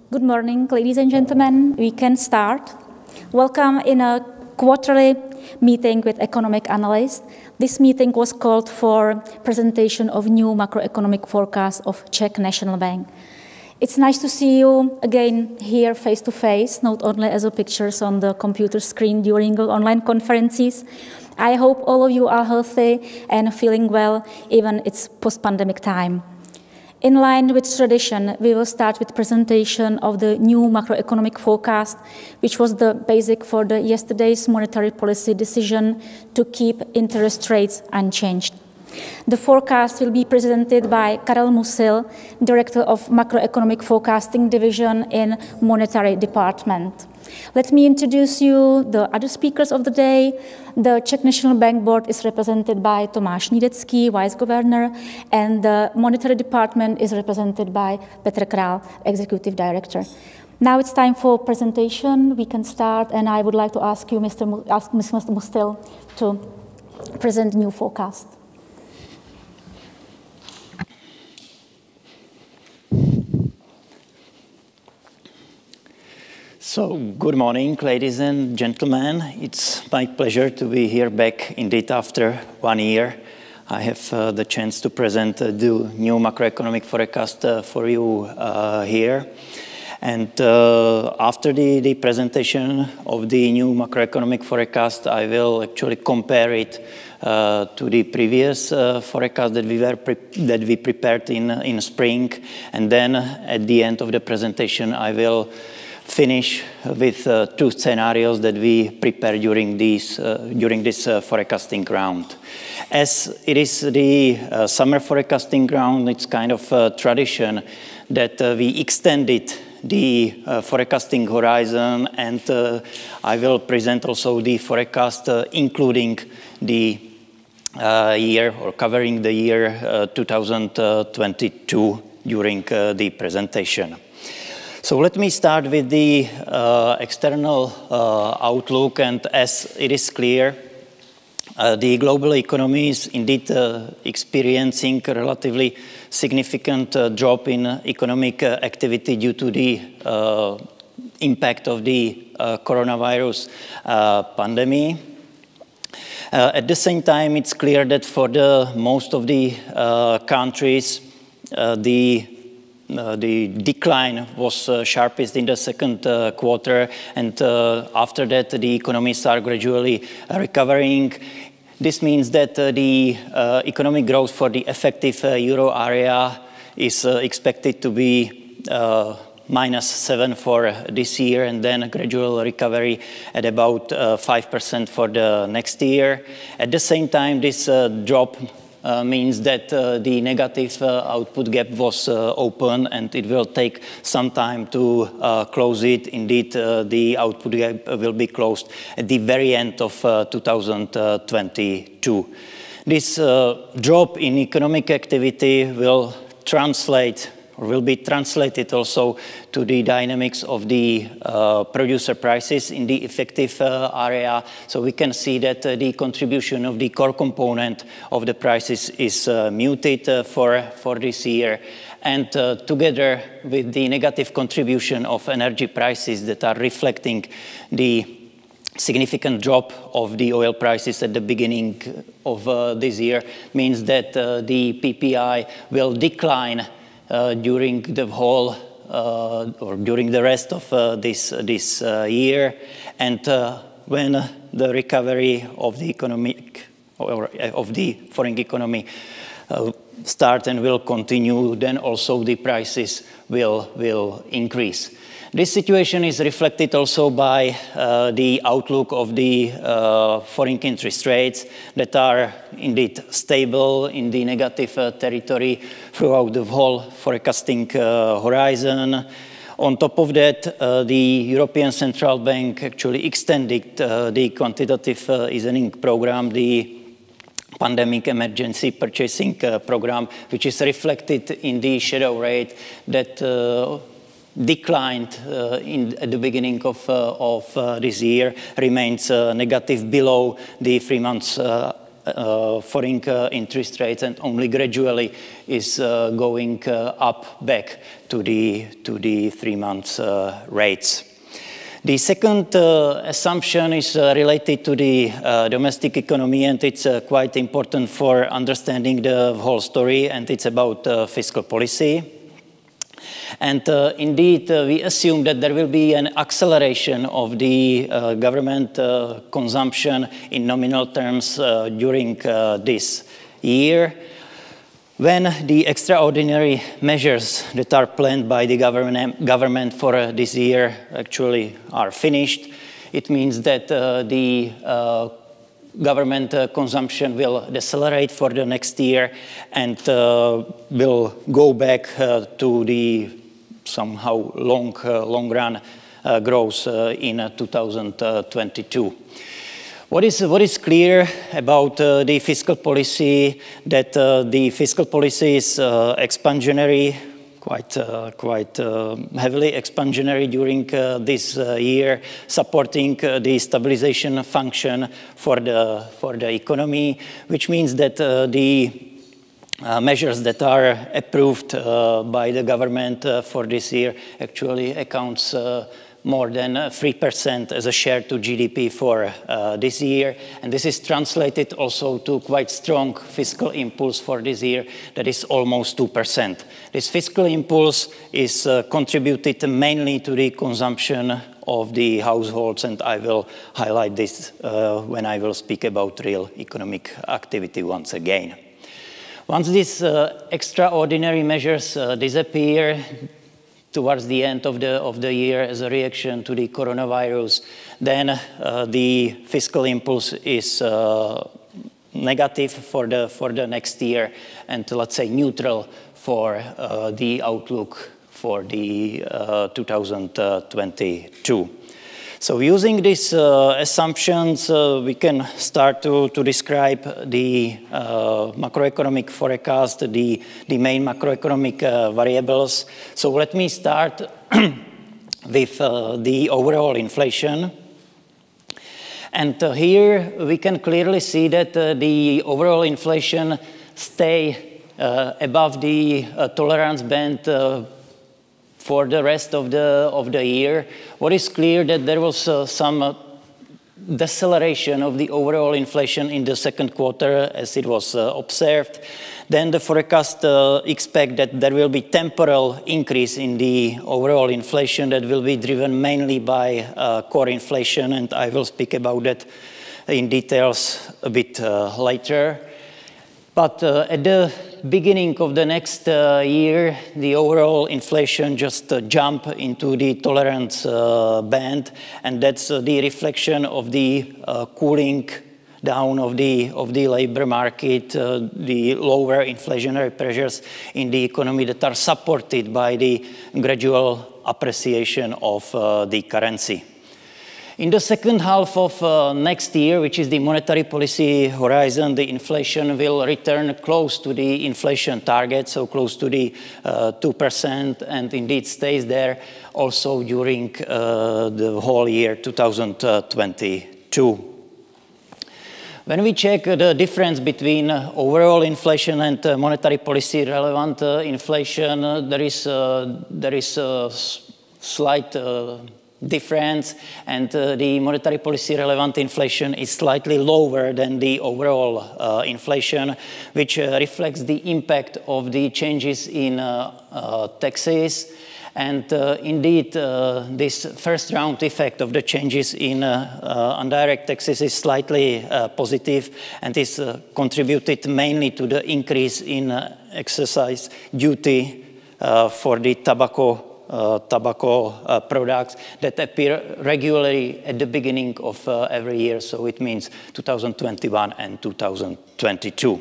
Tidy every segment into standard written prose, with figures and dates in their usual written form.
Good morning, ladies and gentlemen. We can start. Welcome in a quarterly meeting with economic analysts. This meeting was called for presentation of new macroeconomic forecast of Czech National Bank. It's nice to see you again here face to face, not only as a pictures on the computer screen during online conferences. I hope all of you are healthy and feeling well, even it's post-pandemic time. In line with tradition, we will start with presentation of the new macroeconomic forecast, which was the basic for the yesterday's monetary policy decision to keep interest rates unchanged. The forecast will be presented by Karel Musil, Director of Macroeconomic Forecasting Division in Monetary Department. Let me introduce you the other speakers of the day. The Czech National Bank Board is represented by Tomáš Nídecký, Vice Governor, and the Monetary Department is represented by Petr Král, Executive Director. Now it's time for presentation. We can start, and I would like to ask you, Mr. Musil, to present the new forecast. So, good morning, ladies and gentlemen. It's my pleasure to be here back indeed after 1 year. I have the chance to present the new macroeconomic forecast for you here. And after the presentation of the new macroeconomic forecast, I will actually compare it to the previous forecast that we prepared in spring. And then at the end of the presentation, I will finish with two scenarios that we prepared during this forecasting round. As it is the summer forecasting round, it's kind of tradition that we extended the forecasting horizon, and I will present also the forecast including the year or covering the year 2022 during the presentation. So let me start with the external outlook, and as it is clear, the global economy is indeed experiencing a relatively significant drop in economic activity due to the impact of the coronavirus pandemic. At the same time, it's clear that for the most of the countries, the decline was sharpest in the second quarter, and after that the economies are gradually recovering. This means that the economic growth for the effective euro area is expected to be -7% for this year, and then a gradual recovery at about 5% for the next year. At the same time, this drop means that the negative output gap was open, and it will take some time to close it. Indeed, the output gap will be closed at the very end of 2022. This drop in economic activity will be translated also to the dynamics of the producer prices in the effective area. So we can see that the contribution of the core component of the prices is muted for this year. And together with the negative contribution of energy prices that are reflecting the significant drop of the oil prices at the beginning of this year, means that the PPI will decline during the whole or during the rest of this year, and when the recovery of the economic or of the foreign economy start and will continue, then also the prices will increase. This situation is reflected also by the outlook of the foreign interest rates that are indeed stable in the negative territory throughout the whole forecasting horizon. On top of that, the European Central Bank actually extended the quantitative easing program, the pandemic emergency purchasing program, which is reflected in the shadow rate that declined at the beginning of this year, remains negative below the 3 months falling interest rates and only gradually is going up back to the 3 months rates. The second assumption is related to the domestic economy, and it's quite important for understanding the whole story, and it's about fiscal policy. And indeed, we assume that there will be an acceleration of the government consumption in nominal terms during this year, when the extraordinary measures that are planned by the government for this year actually are finished. It means that the government consumption will decelerate for the next year and will go back to the somehow long run growth in 2022. What is clear about the fiscal policy, that the fiscal policy is expansionary, quite heavily expansionary during this year, supporting the stabilization function for the economy, which means that the measures that are approved by the government for this year actually accounts more than 3% as a share to GDP for this year. And this is translated also to quite strong fiscal impulse for this year, that is almost 2%. This fiscal impulse is contributed mainly to the consumption of the households, and I will highlight this when I will speak about real economic activity once again. Once these extraordinary measures disappear, towards the end of the year as a reaction to the coronavirus, then the fiscal impulse is negative for the next year, and let's say neutral for the outlook for the 2022. So using these assumptions, we can start to describe the macroeconomic forecast, the main macroeconomic variables. So let me start with the overall inflation. And here we can clearly see that the overall inflation stay above the tolerance band for the rest of the year. What is clear that there was some deceleration of the overall inflation in the second quarter as it was observed. Then the forecast expect that there will be temporal increase in the overall inflation that will be driven mainly by core inflation, and I will speak about that in details a bit later. But at the beginning of the next year, the overall inflation just jump into the tolerance band, and that's the reflection of the cooling down of the labor market, the lower inflationary pressures in the economy that are supported by the gradual appreciation of the currency. In the second half of next year, which is the monetary policy horizon, the inflation will return close to the inflation target, so close to the 2%, and indeed stays there also during the whole year 2022. When we check the difference between overall inflation and monetary policy relevant inflation, there is a slight difference, and the monetary policy relevant inflation is slightly lower than the overall inflation, which reflects the impact of the changes in taxes. And indeed, this first round effect of the changes in indirect taxes is slightly positive, and is contributed mainly to the increase in excise duty for the tobacco products that appear regularly at the beginning of every year, so it means 2021 and 2022.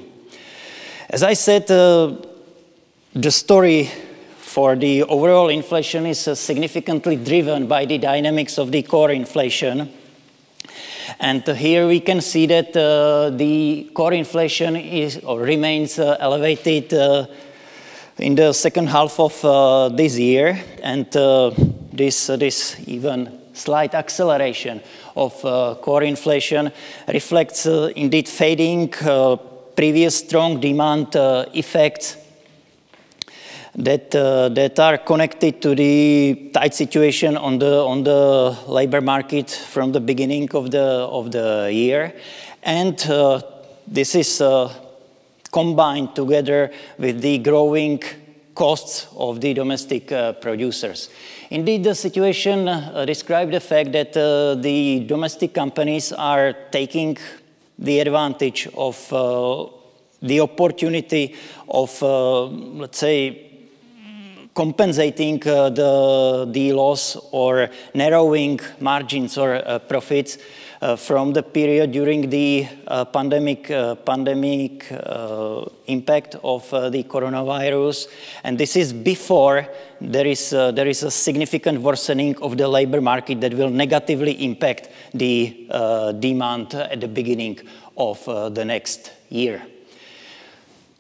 As I said, the story for the overall inflation is significantly driven by the dynamics of the core inflation. And here we can see that the core inflation is or remains elevated in the second half of this year, and this even slight acceleration of core inflation reflects indeed fading previous strong demand effects that are connected to the tight situation on the labor market from the beginning of the year, and this is combined together with the growing costs of the domestic producers. Indeed, the situation described the fact that the domestic companies are taking the advantage of the opportunity of, let's say, compensating the loss or narrowing margins or profits from the period during the pandemic impact of the coronavirus, and this is before there is a significant worsening of the labor market that will negatively impact the demand at the beginning of the next year.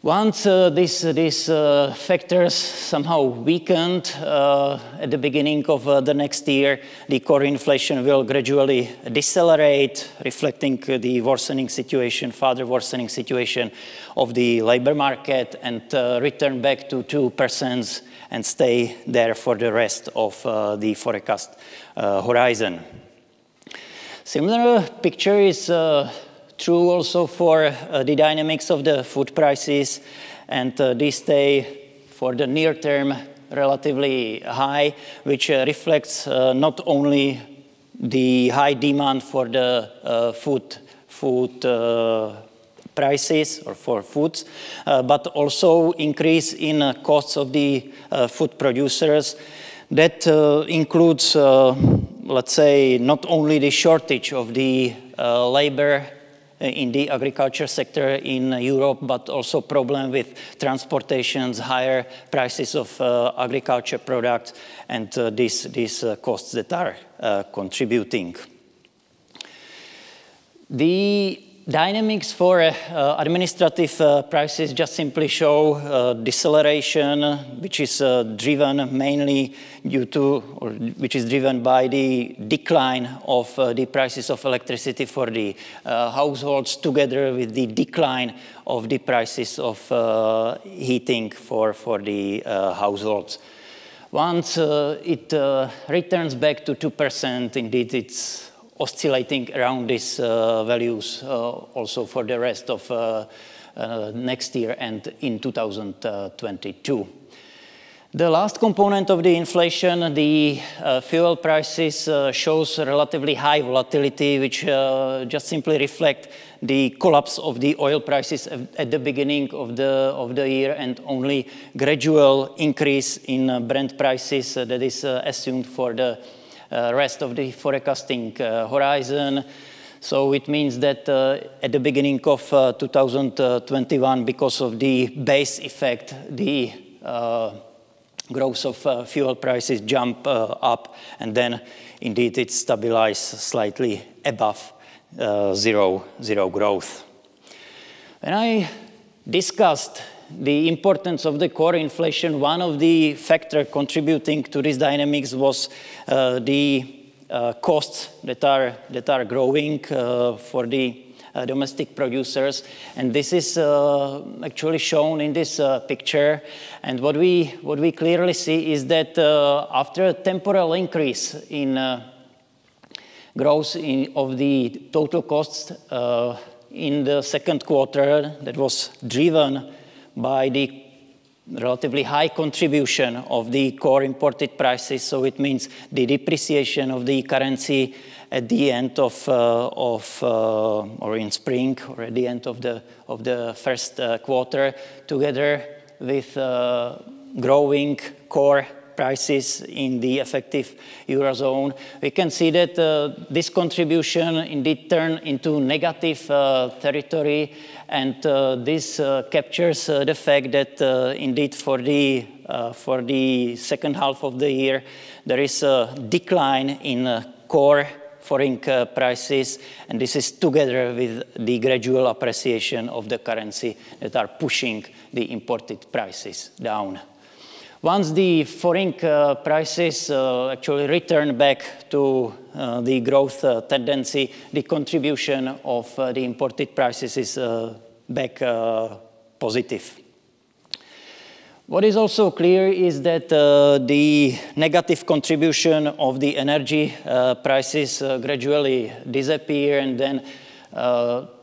Once these factors somehow weakened at the beginning of the next year, the core inflation will gradually decelerate, reflecting the worsening situation, further worsening situation of the labor market, and return back to 2% and stay there for the rest of the forecast horizon. Similar picture is true also for the dynamics of the food prices, and these stay for the near term relatively high, which reflects not only the high demand for the food prices or for foods, but also increase in costs of the food producers. That includes, let's say, not only the shortage of the labor in the agriculture sector in Europe, but also problem with transportations, higher prices of agriculture products, and these costs that are contributing. The dynamics for administrative prices just simply show deceleration, which is driven mainly due to, or which is driven by the decline of the prices of electricity for the households, together with the decline of the prices of heating for the households. Once it returns back to 2%, indeed it's oscillating around these values also for the rest of next year and in 2022. The last component of the inflation, the fuel prices, shows relatively high volatility, which just simply reflect the collapse of the oil prices at the beginning of the year, and only gradual increase in Brent prices that is assumed for the rest of the forecasting horizon. So it means that at the beginning of 2021, because of the base effect, the growth of fuel prices jump up, and then indeed it stabilized slightly above zero growth. When I discussed the importance of the core inflation, one of the factors contributing to this dynamics was the costs that are growing for the domestic producers, and this is actually shown in this picture. And what we clearly see is that after a temporal increase in growth of the total costs in the second quarter, that was driven by the relatively high contribution of the core imported prices. So it means the depreciation of the currency at the end of or in spring, or at the end of the first quarter, together with growing core prices in the effective Eurozone. We can see that this contribution indeed turned into negative territory, and this captures the fact that indeed for the second half of the year there is a decline in core foreign prices, and this is together with the gradual appreciation of the currency that are pushing the imported prices down. Once the foreign prices actually return back to the growth tendency, the contribution of the imported prices is back positive. What is also clear is that the negative contribution of the energy prices gradually disappear and then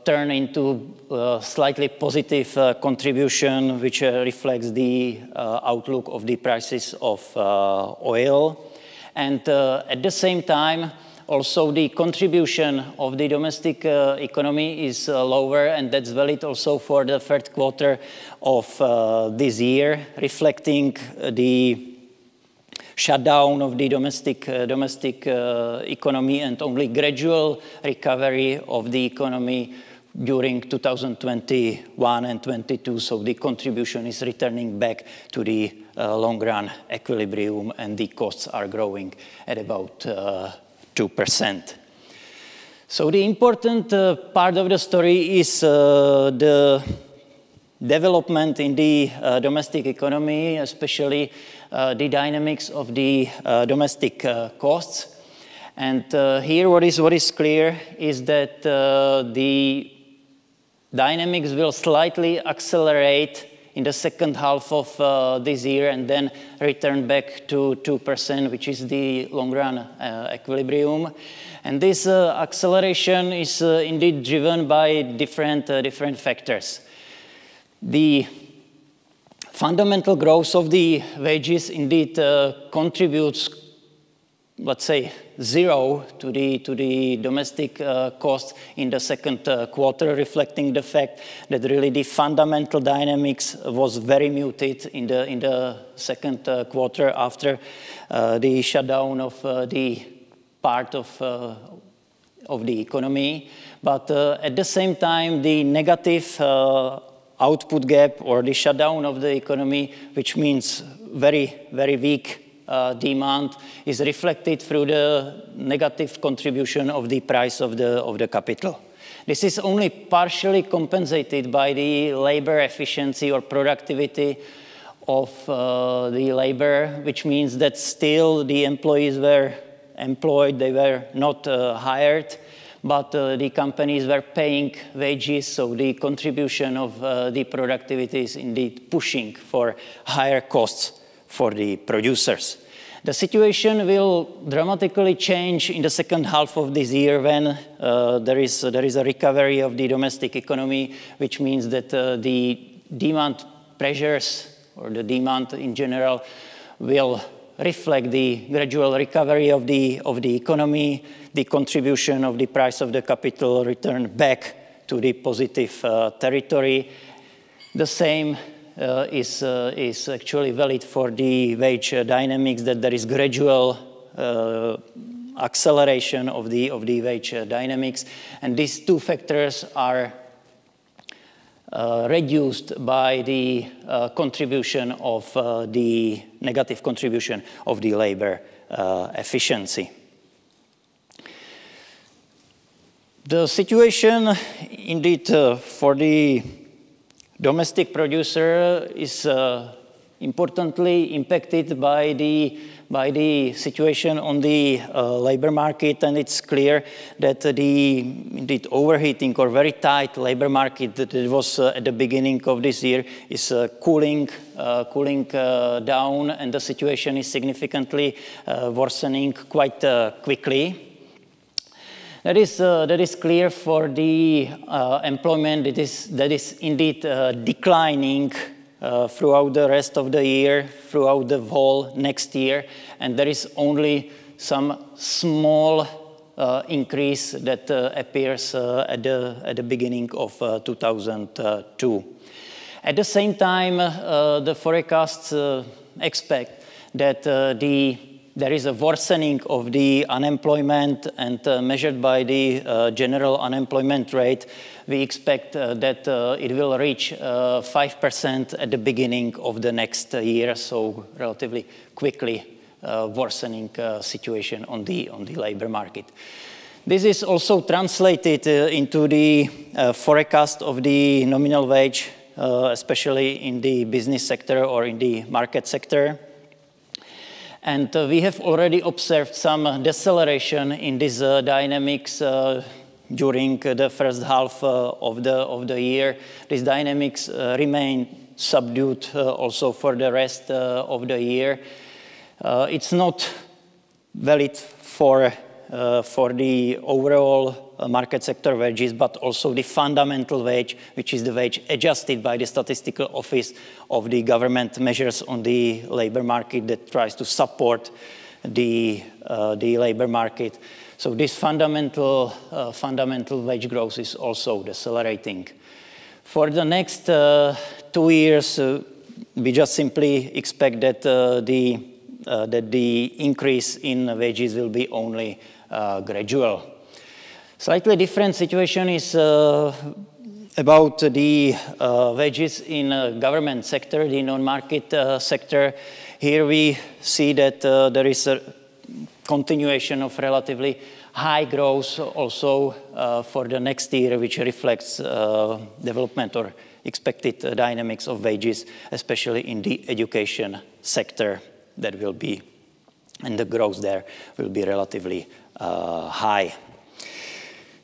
turn into slightly positive contribution, which reflects the outlook of the prices of oil. And at the same time, also the contribution of the domestic economy is lower, and that's valid also for the third quarter of this year, reflecting the shutdown of the domestic economy and only gradual recovery of the economy during 2021 and 22. So the contribution is returning back to the long-run equilibrium, and the costs are growing at about 2%. So the important part of the story is the development in the domestic economy, especially the dynamics of the domestic costs. And here what is clear is that the dynamics will slightly accelerate in the second half of this year and then return back to 2%, which is the long-run equilibrium. And this acceleration is indeed driven by different factors. The fundamental growth of the wages indeed contributes, let's say, zero to the domestic costs in the second quarter, reflecting the fact that really the fundamental dynamics was very muted in the second quarter after the shutdown of the part of the economy. But at the same time, the negative output gap or the shutdown of the economy, which means very, very weak demand, is reflected through the negative contribution of the price of the capital. This is only partially compensated by the labor efficiency or productivity of the labor, which means that still the employees were employed, they were not hired, but the companies were paying wages, so the contribution of the productivity is indeed pushing for higher costs for the producers. The situation will dramatically change in the second half of this year when there is a recovery of the domestic economy, which means that the demand pressures or the demand in general will reflect the gradual recovery of the economy, the contribution of the price of the capital return back to the positive territory. The same is actually valid for the wage dynamics, that there is gradual acceleration of the wage dynamics, and these two factors are reduced by the contribution of the negative contribution of the labor efficiency. The situation indeed for the domestic producer is importantly impacted by the situation on the labor market, and it's clear that the indeed overheating or very tight labor market that it was at the beginning of this year is cooling down, and the situation is significantly worsening quite quickly. That is clear for the employment that is indeed declining throughout the rest of the year, throughout the whole next year, and there is only some small increase that appears at the beginning of 2002. At the same time, the forecasts expect that there is a worsening of the unemployment, and measured by the general unemployment rate, we expect that it will reach 5% at the beginning of the next year, so relatively quickly worsening situation on the labor market. This is also translated into the forecast of the nominal wage, especially in the business sector or in the market sector. And we have already observed some deceleration in these dynamics during the first half of the year. These dynamics remain subdued also for the rest of the year. It's not valid for the overall market sector wages, but also the fundamental wage, which is the wage adjusted by the Statistical Office of the government measures on the labor market that tries to support the labor market. So this fundamental wage growth is also decelerating. For the next 2 years, we just simply expect that the increase in wages will be only gradual. Slightly different situation is about the wages in government sector, the non-market sector. Here we see that there is a continuation of relatively high growth also for the next year, which reflects development or expected dynamics of wages, especially in the education sector. That will be, and the growth there will be relatively high.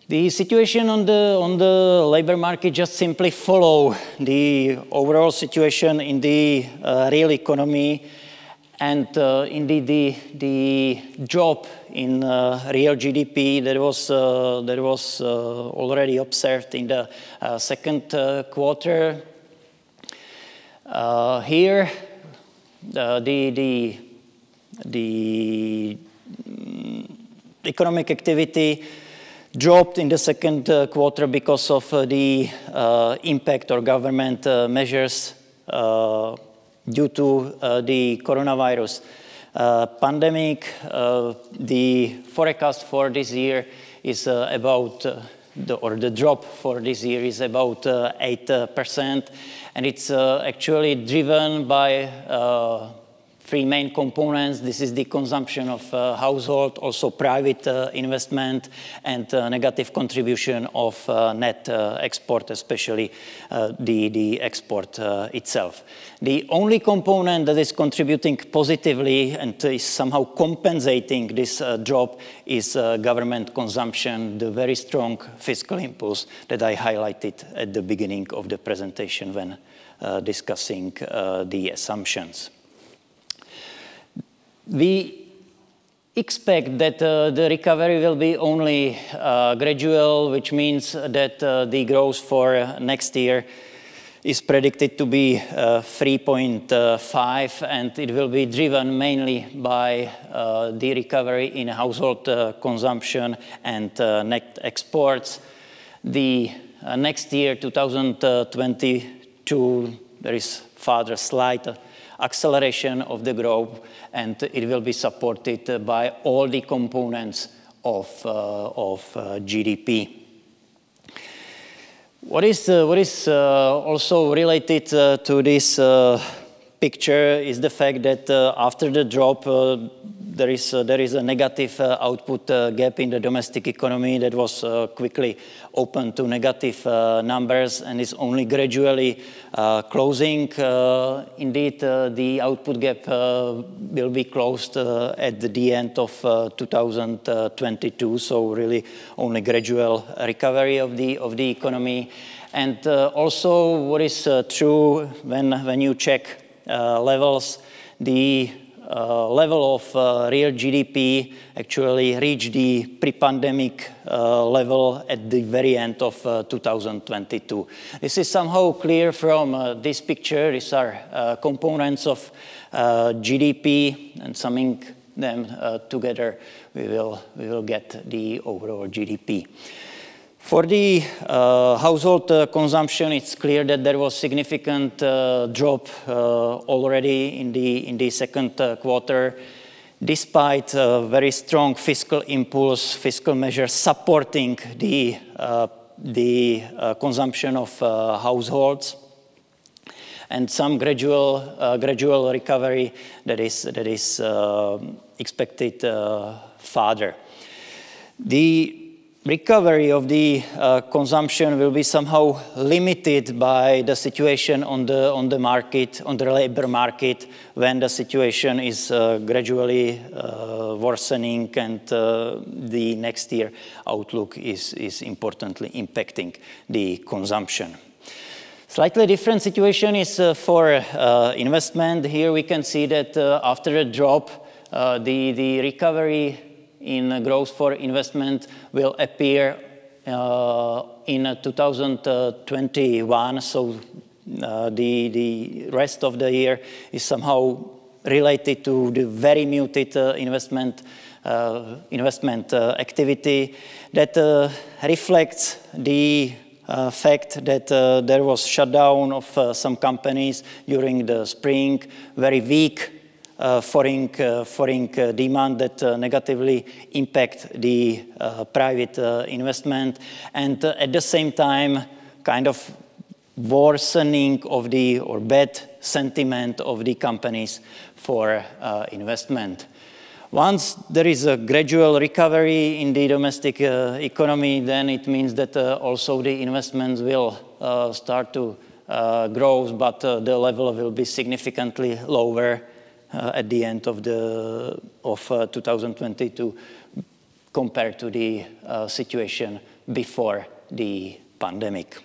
The situation on the labor market just simply follow the overall situation in the real economy, and indeed the drop in real GDP that was already observed in the second quarter. Here, the economic activity dropped in the second quarter because of the impact or government measures due to the coronavirus pandemic. The forecast for this year is about, the drop for this year is about 8%, and it's actually driven by three main components. This is the consumption of household, also private investment, and negative contribution of net export, especially the export itself. The only component that is contributing positively and is somehow compensating this drop is government consumption, the very strong fiscal impulse that I highlighted at the beginning of the presentation when discussing the assumptions. We expect that the recovery will be only gradual, which means that the growth for next year is predicted to be 3.5, and it will be driven mainly by the recovery in household consumption and net exports. The next year, 2022, there is further slight acceleration of the growth, and it will be supported by all the components of GDP. What is also related to this picture is the fact that after the drop, there is a negative output gap in the domestic economy that was quickly opened to negative numbers and is only gradually closing. Indeed, the output gap will be closed at the end of 2022, so really only gradual recovery of the economy. And also what is true when you check levels, the level of real GDP actually reached the pre-pandemic level at the very end of 2022. This is somehow clear from this picture. These are components of GDP, and summing them together, we will get the overall GDP. For the household consumption, it's clear that there was significant drop already in the second quarter, despite very strong fiscal impulse, fiscal measures supporting the consumption of households, and some gradual recovery that is recovery of the consumption will be somehow limited by the situation on the market, on the labor market, when the situation is gradually worsening and the next year outlook is importantly impacting the consumption. Slightly different situation is for investment. Here we can see that after a drop, the recovery in growth for investment will appear in 2021. So the rest of the year is somehow related to the very muted investment activity that reflects the fact that there was shutdown of some companies during the spring, very weak foreign demand that negatively impact the private investment, and at the same time kind of worsening of the or bad sentiment of the companies for investment. Once there is a gradual recovery in the domestic economy, then it means that also the investments will start to grow, but the level will be significantly lower at the end of 2022 compared to the situation before the pandemic.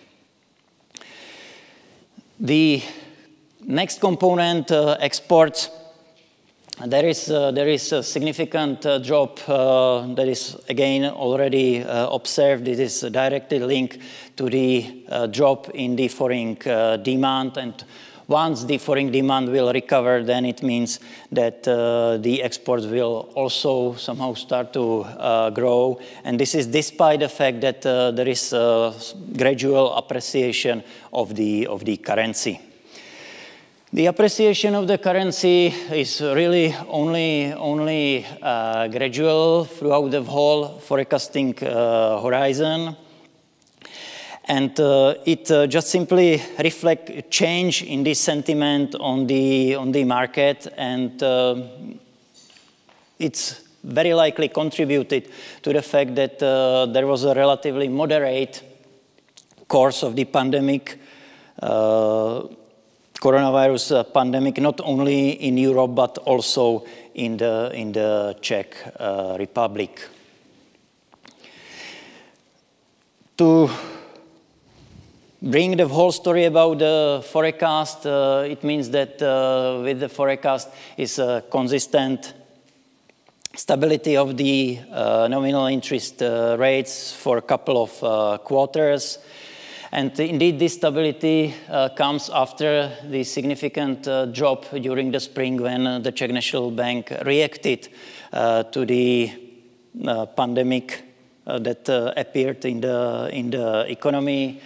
The next component, exports. There is a significant drop that is again already observed. It is directly linked to the drop in the foreign demand, and once the foreign demand will recover, then it means that the exports will also somehow start to grow. And this is despite the fact that there is a gradual appreciation of the currency. The appreciation of the currency is really only gradual throughout the whole forecasting horizon. And it just simply reflects a change in the sentiment on the market, and it's very likely contributed to the fact that there was a relatively moderate course of the pandemic, coronavirus pandemic, not only in Europe but also in the Czech Republic. To bring the whole story about the forecast, it means that with the forecast is a consistent stability of the nominal interest rates for a couple of quarters. And indeed, this stability comes after the significant drop during the spring when the Czech National Bank reacted to the pandemic that appeared in the economy.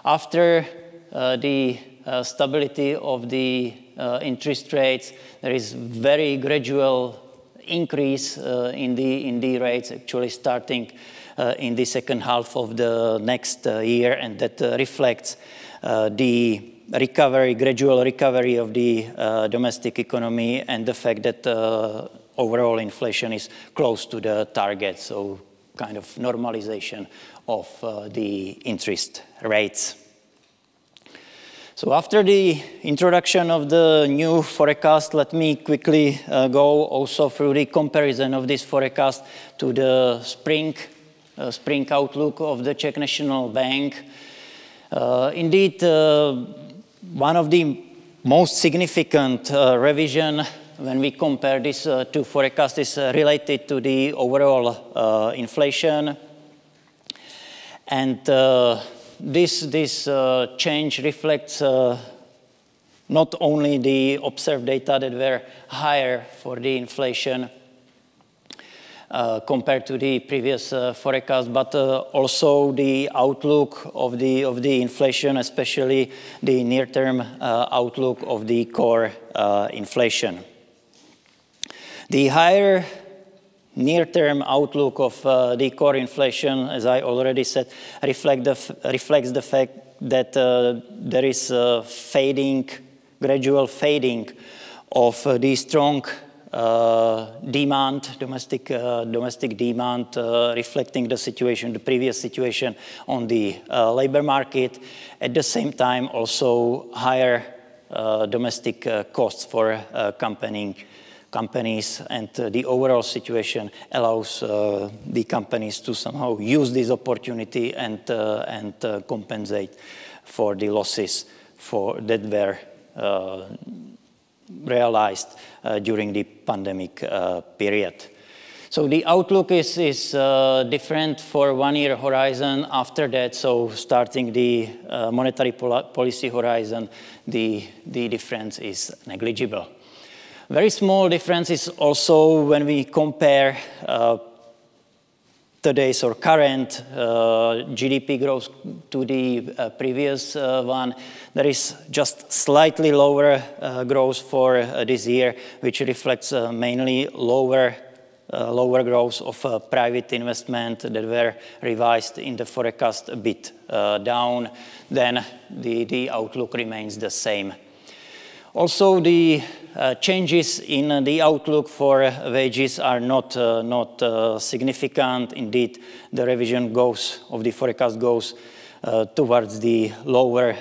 After the stability of the interest rates, there is very gradual increase in the rates, actually starting in the second half of the next year, and that reflects the gradual recovery of the domestic economy and the fact that overall inflation is close to the target, so kind of normalization of the interest rates. So after the introduction of the new forecast, let me quickly go also through the comparison of this forecast to the spring outlook of the Czech National Bank. Indeed, one of the most significant revision when we compare these two forecasts is related to the overall inflation. And this change reflects not only the observed data that were higher for the inflation compared to the previous forecast, but also the outlook of the inflation, especially the near-term outlook of the core inflation. The higher near-term outlook of the core inflation, as I already said, reflects the fact that there is a gradual fading of the strong domestic demand, reflecting the situation, the previous situation on the labor market. At the same time, also higher domestic costs for companies, and the overall situation allows the companies to somehow use this opportunity and compensate for the losses that were realized during the pandemic period. So the outlook is different for 1 year horizon. After that, so starting the monetary policy horizon, the difference is negligible. Very small difference is also when we compare today's or current GDP growth to the previous one. There is just slightly lower growth for this year, which reflects mainly lower growth of private investment that were revised in the forecast a bit down. Then the outlook remains the same. Also, the changes in the outlook for wages are not significant. Indeed, the revision of the forecast goes towards the lower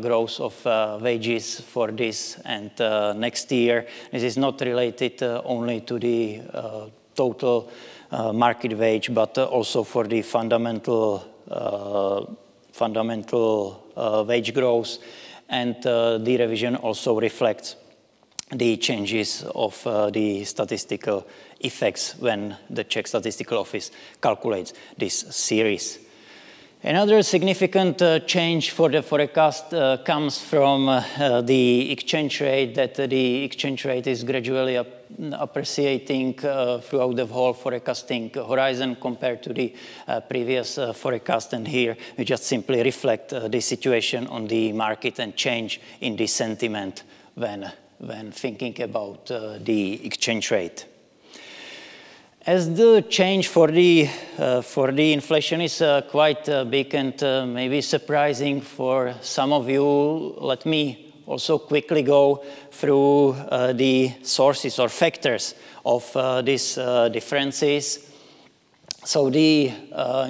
growth of wages for this and next year. This is not related only to the total market wage, but also for the fundamental wage growth. And the revision also reflects the changes of the statistical effects when the Czech Statistical Office calculates this series. Another significant change for the forecast comes from the exchange rate, that the exchange rate is gradually appreciating throughout the whole forecasting horizon compared to the previous forecast. And here we just simply reflect the situation on the market and change in the sentiment when thinking about the exchange rate. As the change for the inflation is quite big and maybe surprising for some of you, let me also quickly go through the sources or factors of these differences. So the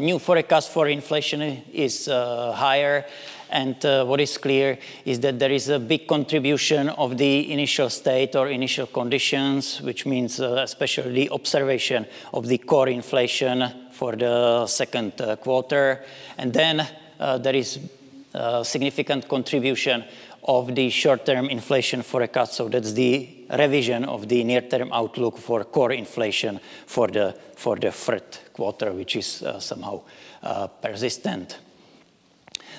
new forecast for inflation is higher. And what is clear is that there is a big contribution of the initial state or initial conditions, which means especially the observation of the core inflation for the second quarter. And then there is a significant contribution of the short-term inflation forecast. So that's the revision of the near-term outlook for core inflation for the third quarter, which is somehow persistent.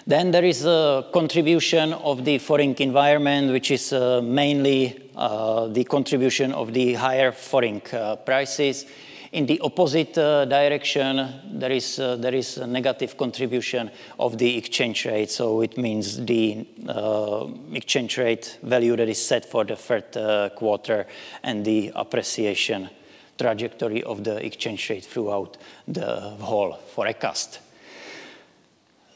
Then there is a contribution of the foreign environment, which is mainly the contribution of the higher foreign prices. In the opposite direction, there is a negative contribution of the exchange rate. So it means the exchange rate value that is set for the third quarter and the appreciation trajectory of the exchange rate throughout the whole forecast.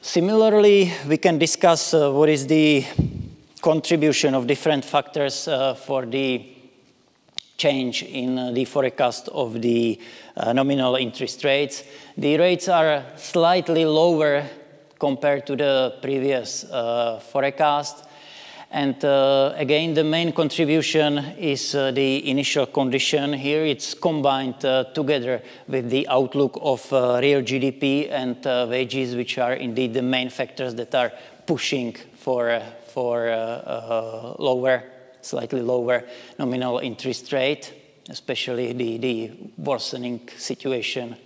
Similarly, we can discuss what is the contribution of different factors for the change in the forecast of the nominal interest rates. The rates are slightly lower compared to the previous forecast. And again, the main contribution is the initial condition. Here it's combined together with the outlook of real GDP and wages, which are indeed the main factors that are pushing for slightly lower nominal interest rate, especially the worsening situation,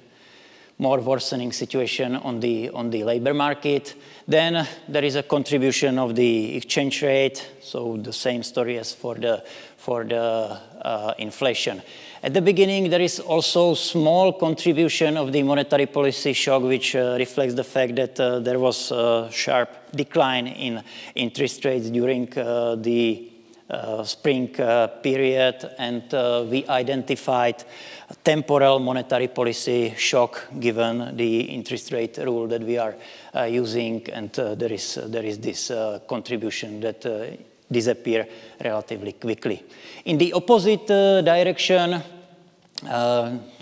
more worsening situation on the labor market. Then there is a contribution of the exchange rate, so the same story as for the inflation. At the beginning, there is also small contribution of the monetary policy shock, which reflects the fact that there was a sharp decline in interest rates during the spring period, and we identified a temporal monetary policy shock given the interest rate rule that we are using, and there is this contribution that disappear relatively quickly. In the opposite direction,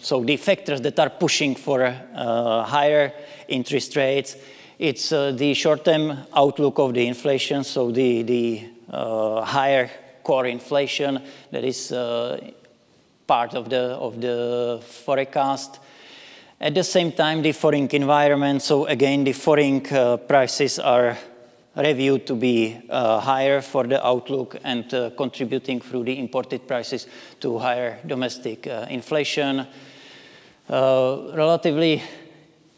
so the factors that are pushing for higher interest rates, it's the short-term outlook of the inflation, so the higher core inflation that is part of the forecast. At the same time, the foreign environment, so again, the foreign prices are reviewed to be higher for the outlook and contributing through the imported prices to higher domestic inflation. Relatively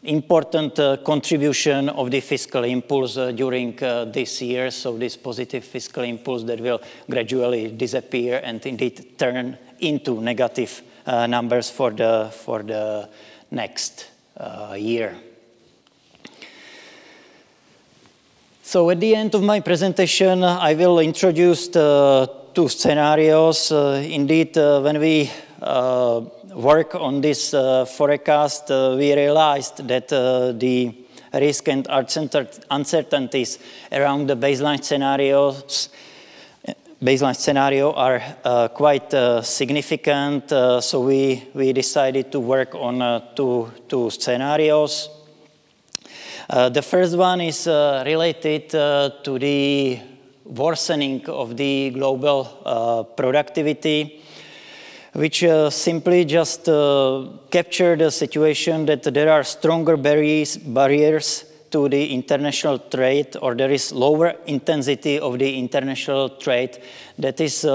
important contribution of the fiscal impulse during this year, so this positive fiscal impulse that will gradually disappear and indeed turn into negative numbers for the next year. So at the end of my presentation, I will introduce two scenarios. Indeed, when we work on this forecast, we realized that the risk and uncertainties around the baseline scenario are quite significant. So we decided to work on two scenarios. The first one is related to the worsening of the global productivity, which simply just capture the situation that there are stronger barriers to the international trade, or there is lower intensity of the international trade that is,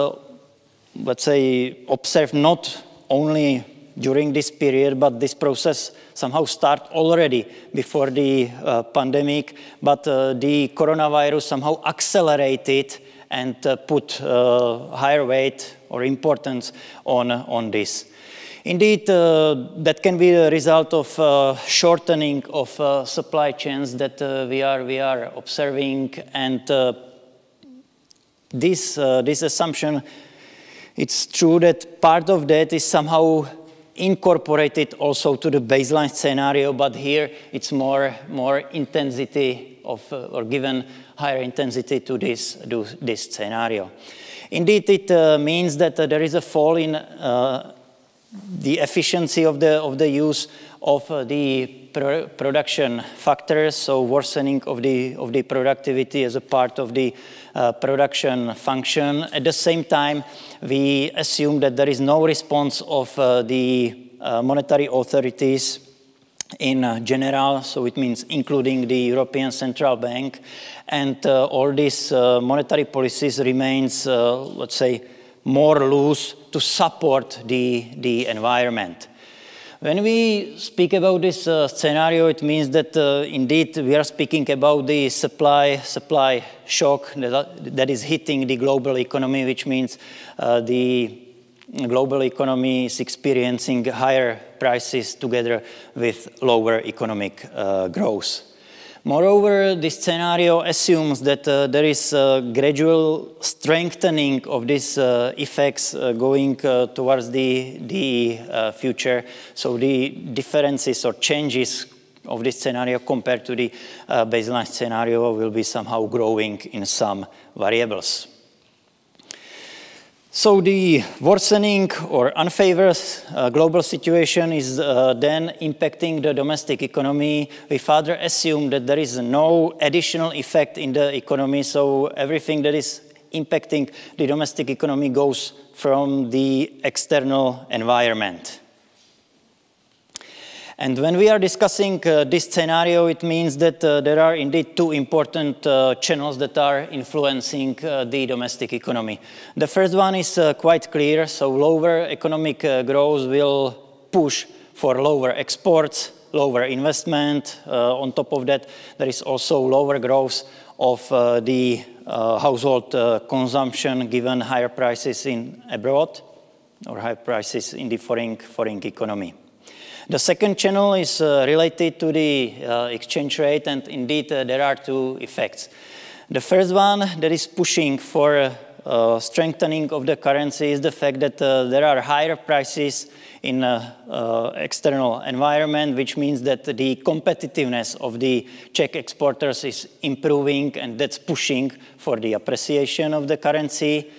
let's say, observed not only during this period, but this process somehow started already before the pandemic, but the coronavirus somehow accelerated and put higher weight or importance on this. Indeed, that can be a result of shortening of supply chains that we are observing, and this assumption, it's true that part of that is somehow incorporated also to the baseline scenario, but here it's more intensity of, or given higher intensity to this scenario. Indeed, it means that there is a fall in the efficiency of the use of the production factors, so worsening of the productivity as a part of the production function. At the same time, we assume that there is no response of the monetary authorities in general, so it means including the European Central Bank, and all these monetary policies remains, let's say, more loose to support the environment. When we speak about this scenario, it means that indeed we are speaking about the supply shock that is hitting the global economy, which means the global economy is experiencing higher prices together with lower economic growth. Moreover, this scenario assumes that there is a gradual strengthening of these effects going towards the future. So the differences or changes of this scenario compared to the baseline scenario will be somehow growing in some variables. So the worsening or unfavored global situation is then impacting the domestic economy. We further assume that there is no additional effect in the economy, so everything that is impacting the domestic economy goes from the external environment. And when we are discussing this scenario, it means that there are indeed two important channels that are influencing the domestic economy. The first one is quite clear, so lower economic growth will push for lower exports, lower investment. On top of that, there is also lower growth of the household consumption given higher prices in abroad or higher prices in the foreign economy. The second channel is related to the exchange rate, and indeed there are two effects. The first one that is pushing for strengthening of the currency is the fact that there are higher prices in external environment, which means that the competitiveness of the Czech exporters is improving, and that's pushing for the appreciation of the currency.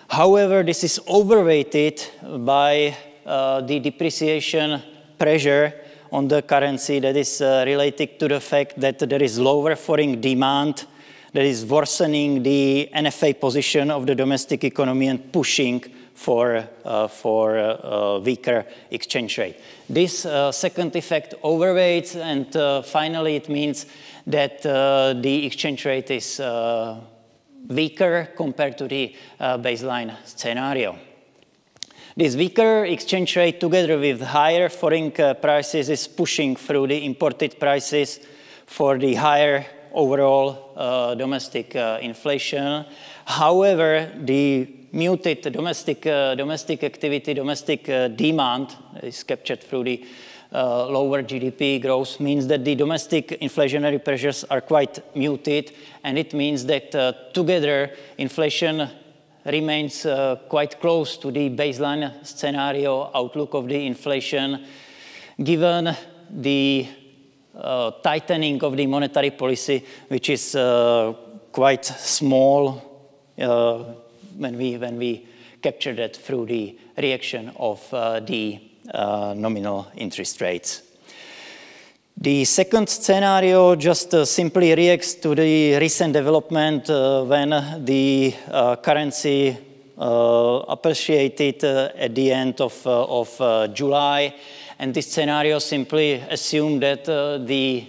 However, this is overweighted by the depreciation pressure on the currency that is related to the fact that there is lower foreign demand that is worsening the NFA position of the domestic economy and pushing for weaker exchange rate. This second effect overweights, and finally it means that the exchange rate is weaker compared to the baseline scenario. This weaker exchange rate, together with higher foreign prices, is pushing through the imported prices for the higher overall domestic inflation. However, the muted domestic activity, domestic demand is captured through the lower GDP growth, means that the domestic inflationary pressures are quite muted, and it means that together inflation remains quite close to the baseline scenario outlook of the inflation, given the tightening of the monetary policy, which is quite small when we capture that through the reaction of the nominal interest rates. The second scenario just simply reacts to the recent development when the currency appreciated at the end of July, and this scenario simply assumed that the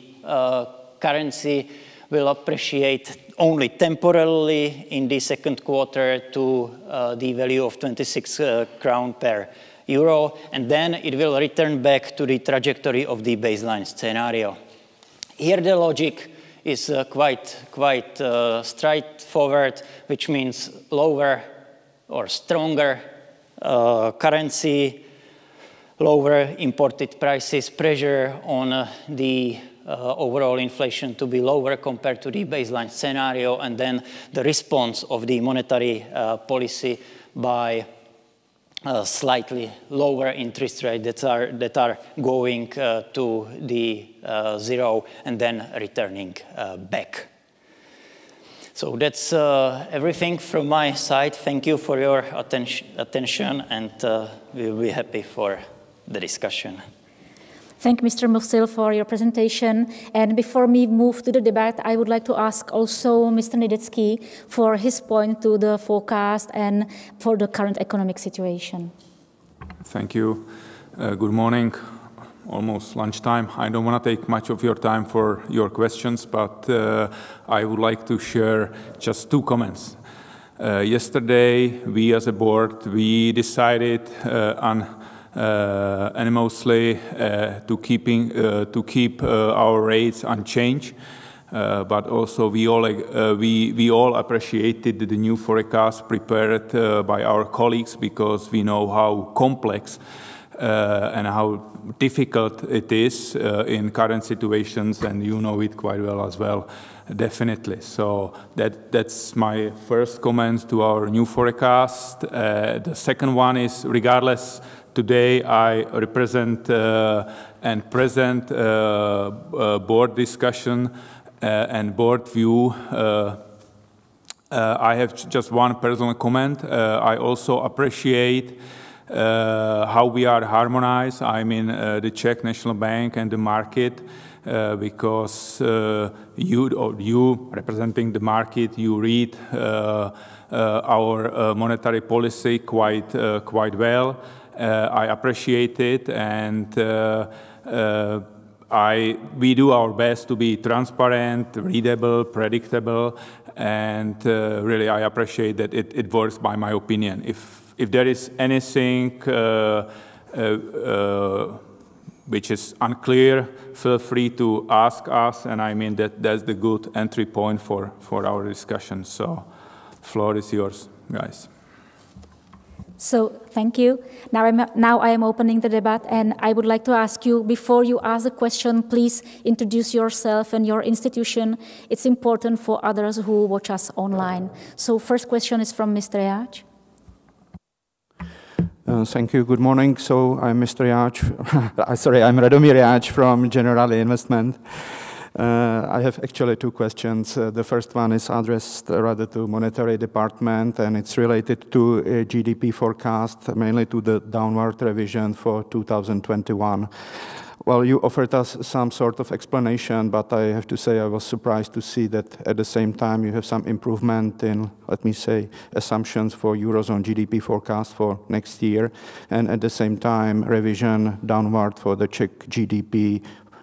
currency will appreciate only temporarily in the second quarter to the value of 26 crown per euro, and then it will return back to the trajectory of the baseline scenario. Here the logic is quite straightforward, which means lower or stronger currency, lower imported prices, pressure on the overall inflation to be lower compared to the baseline scenario, and then the response of the monetary policy by slightly lower interest rates that are going to the zero and then returning back. So that's everything from my side. Thank you for your attention, and we'll be happy for the discussion. Thank you, Mr. Musil, for your presentation. And before we move to the debate, I would like to ask also Mr. Nedecký for his point to the forecast and for the current economic situation. Thank you. Good morning. Almost lunchtime. I don't want to take much of your time for your questions, but I would like to share just two comments. Yesterday, we as a board, we decided unanimously to keep our rates unchanged, but also we all appreciated the new forecast prepared by our colleagues, because we know how complex and how difficult it is in current situations, and you know it quite well as well, definitely. So that's my first comment to our new forecast. The second one is, regardless, today I represent and present board discussion and board view. I have just one personal comment. I also appreciate how we are harmonized. I mean, the Czech National Bank and the market, because you representing the market, you read our monetary policy quite well. I appreciate it, and we do our best to be transparent, readable, predictable, and really I appreciate that it works by my opinion. If there is anything which is unclear, feel free to ask us, and I mean that's the good entry point for our discussion. So, floor is yours, guys. So thank you. Now I am opening the debate, and I would like to ask you, before you ask the question, please introduce yourself and your institution. It's important for others who watch us online. So first question is from Mr. Jáč. Thank you. Good morning. So I'm Mr. Jáč. Sorry, I'm Radomír Jáč from Generali Investment. I have actually two questions. The first one is addressed rather to monetary department, and it's related to a GDP forecast, mainly to the downward revision for 2021. Well, you offered us some sort of explanation, but I have to say I was surprised to see that at the same time you have some improvement in, let me say, assumptions for Eurozone GDP forecast for next year, and at the same time revision downward for the Czech GDP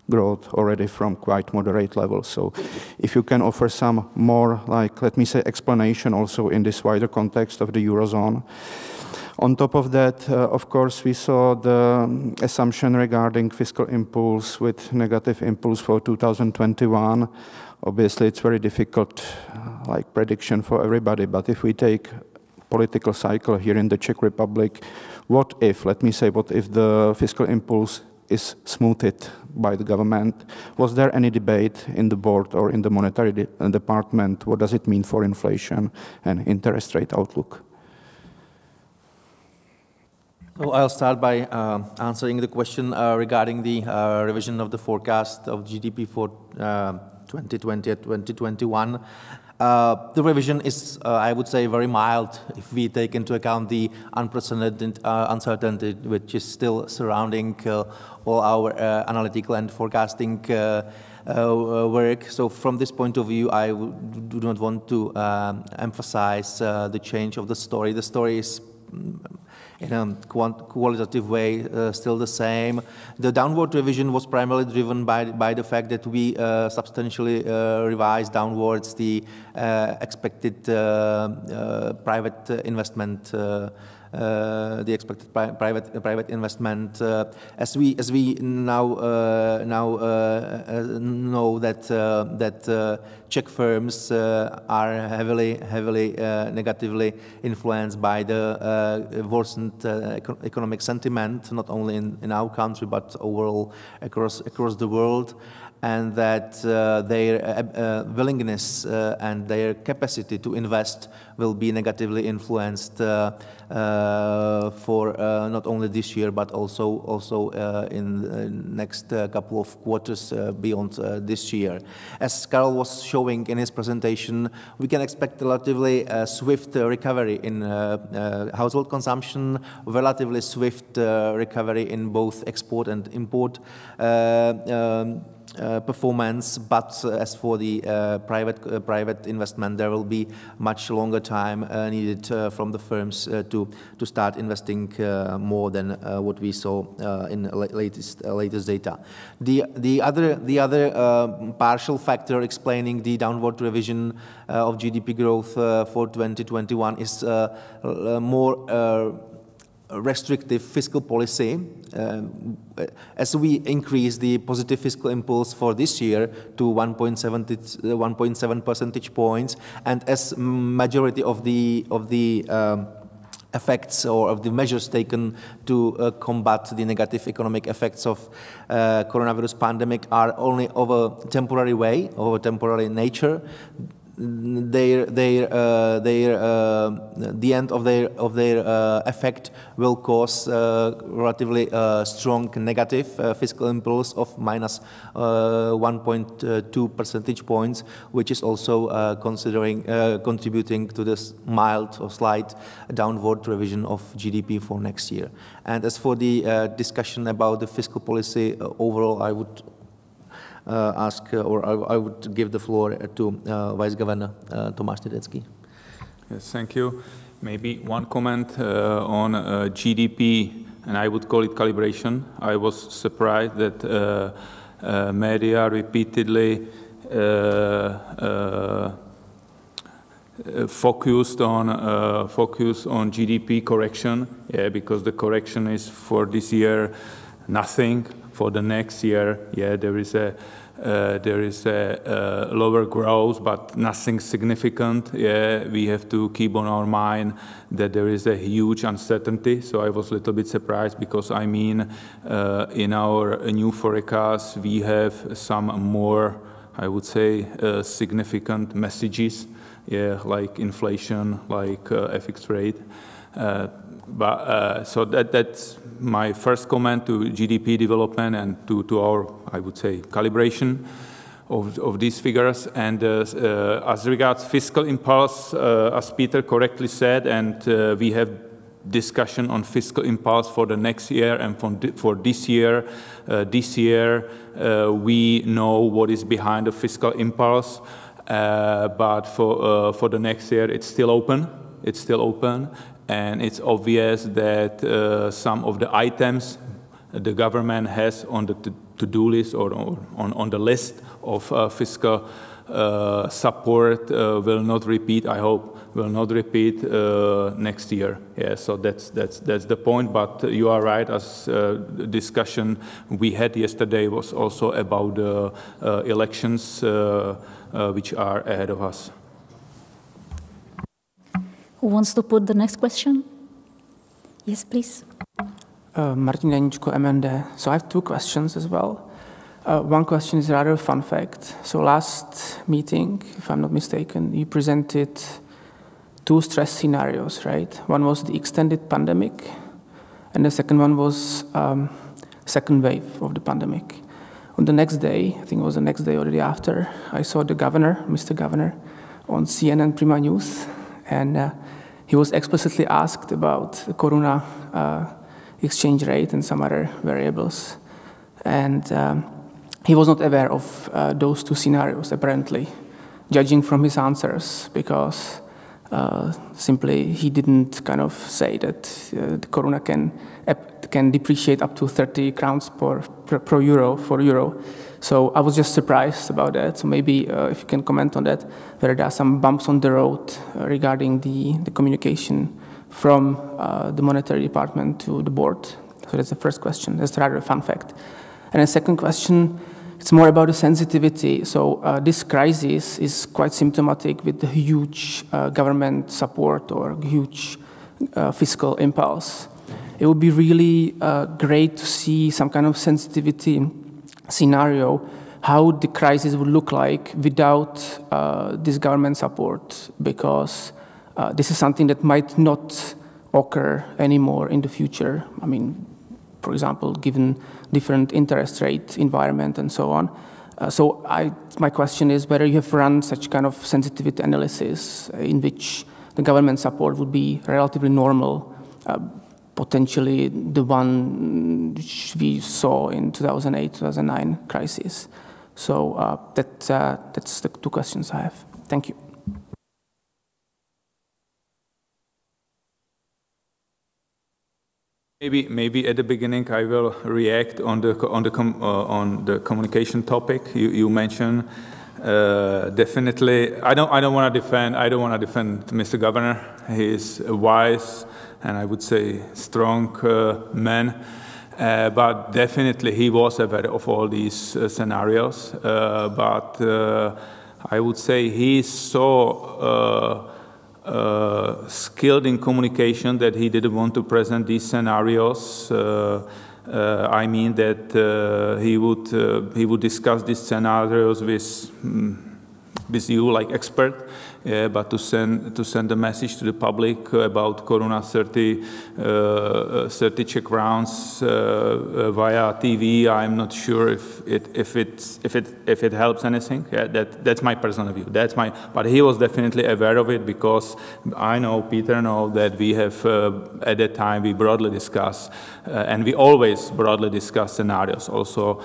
growth already from quite moderate levels. So if you can offer some more, like, let me say, explanation also in this wider context of the Eurozone. On top of that, of course, we saw the assumption regarding fiscal impulse with negative impulse for 2021. Obviously, it's very difficult, like prediction for everybody, but if we take political cycle here in the Czech Republic, what if, let me say, what if the fiscal impulse is smoothed by the government? Was there any debate in the board or in the monetary department? What does it mean for inflation and interest rate outlook? So I'll start by answering the question regarding the revision of the forecast of GDP for 2020 and 2021. The revision is, I would say, very mild if we take into account the unprecedented uncertainty which is still surrounding all our analytical and forecasting work. So from this point of view, I do not want to emphasize the change of the story. The story is in a qualitative way still the same. The downward revision was primarily driven by the fact that we substantially revised downwards the expected private investment private investment, as we now know that Czech firms are heavily negatively influenced by the worsened economic sentiment, not only in our country but overall across the world, and that their willingness and their capacity to invest will be negatively influenced for not only this year but also in the next couple of quarters beyond this year. As Karel was showing in his presentation, we can expect relatively swift recovery in household consumption, relatively swift recovery in both export and import performance, but as for the private investment, there will be much longer time needed from the firms to start investing more than what we saw in latest data. The other partial factor explaining the downward revision of GDP growth for 2021 is more restrictive fiscal policy. As we increase the positive fiscal impulse for this year to 1.7 percentage points, and as majority of the effects or of the measures taken to combat the negative economic effects of coronavirus pandemic are only of a temporary way, of a temporary nature, the end of their effect will cause relatively strong negative fiscal impulse of minus 1.2 percentage points, which is also contributing to this mild or slight downward revision of GDP for next year. And as for the discussion about the fiscal policy overall, I would ask, or I would give the floor to Vice Governor Tomáš Tydecký. Yes, thank you. Maybe one comment on GDP, and I would call it calibration. I was surprised that media repeatedly focused on GDP correction, because the correction is for this year nothing. for the next year, yeah, there is a lower growth, but nothing significant. Yeah, we have to keep on our mind that there is a huge uncertainty. So I was a little bit surprised because I mean, in our new forecast, we have some more, I would say, significant messages, yeah, like inflation, like FX rate. So that's my first comment to GDP development and to our, I would say, calibration of these figures. And as regards fiscal impulse, as Peter correctly said, and we have discussion on fiscal impulse for the next year and for this year. This year, we know what is behind the fiscal impulse, but for the next year, it's still open. It's still open. And it's obvious that some of the items the government has on the to-do list or on the list of fiscal support will not repeat, I hope, will not repeat next year. Yeah, so that's the point. But you are right, as the discussion we had yesterday was also about the elections which are ahead of us. Who wants to put the next question? Yes, please. Martin Janíčko, MND. So I have two questions as well. One question is rather a fun fact. So last meeting, if I'm not mistaken, you presented two stress scenarios, right? One was the extended pandemic, and the second one was second wave of the pandemic. On the next day, I think it was the next day or the day after, I saw the governor, Mr. Governor, on CNN Prima News, and he was explicitly asked about the corona exchange rate and some other variables. And he was not aware of those two scenarios, apparently, judging from his answers, because simply he didn't kind of say that the corona can depreciate up to 30 crowns per euro for euro. So I was just surprised about that. So maybe if you can comment on that, whether there are some bumps on the road regarding the communication from the monetary department to the board. So that's the first question. That's rather a fun fact. And the second question, it's more about the sensitivity. So this crisis is quite symptomatic with the huge government support or huge fiscal impulse. It would be really great to see some kind of sensitivity scenario, how the crisis would look like without this government support, because this is something that might not occur anymore in the future. I mean, for example, given different interest rate environment and so on. So my question is whether you have run such kind of sensitivity analysis in which the government support would be relatively normal, potentially the one which we saw in 2008-2009 crisis. So that's the two questions I have. Thank you. Maybe at the beginning I will react on the communication topic you mentioned. Definitely, I don't want to defend Mr. Governor. He is a wise and I would say strong man, but definitely he was aware of all these scenarios. But I would say he is so skilled in communication that he didn't want to present these scenarios. I mean that he would discuss these scenarios with you like expert, but to send a message to the public about Corona 30 Czech crowns via TV, I'm not sure if it helps anything. Yeah, that's my personal view. But he was definitely aware of it, because I know, Peter knows that we have at that time we broadly discussed, and we always broadly discuss scenarios, also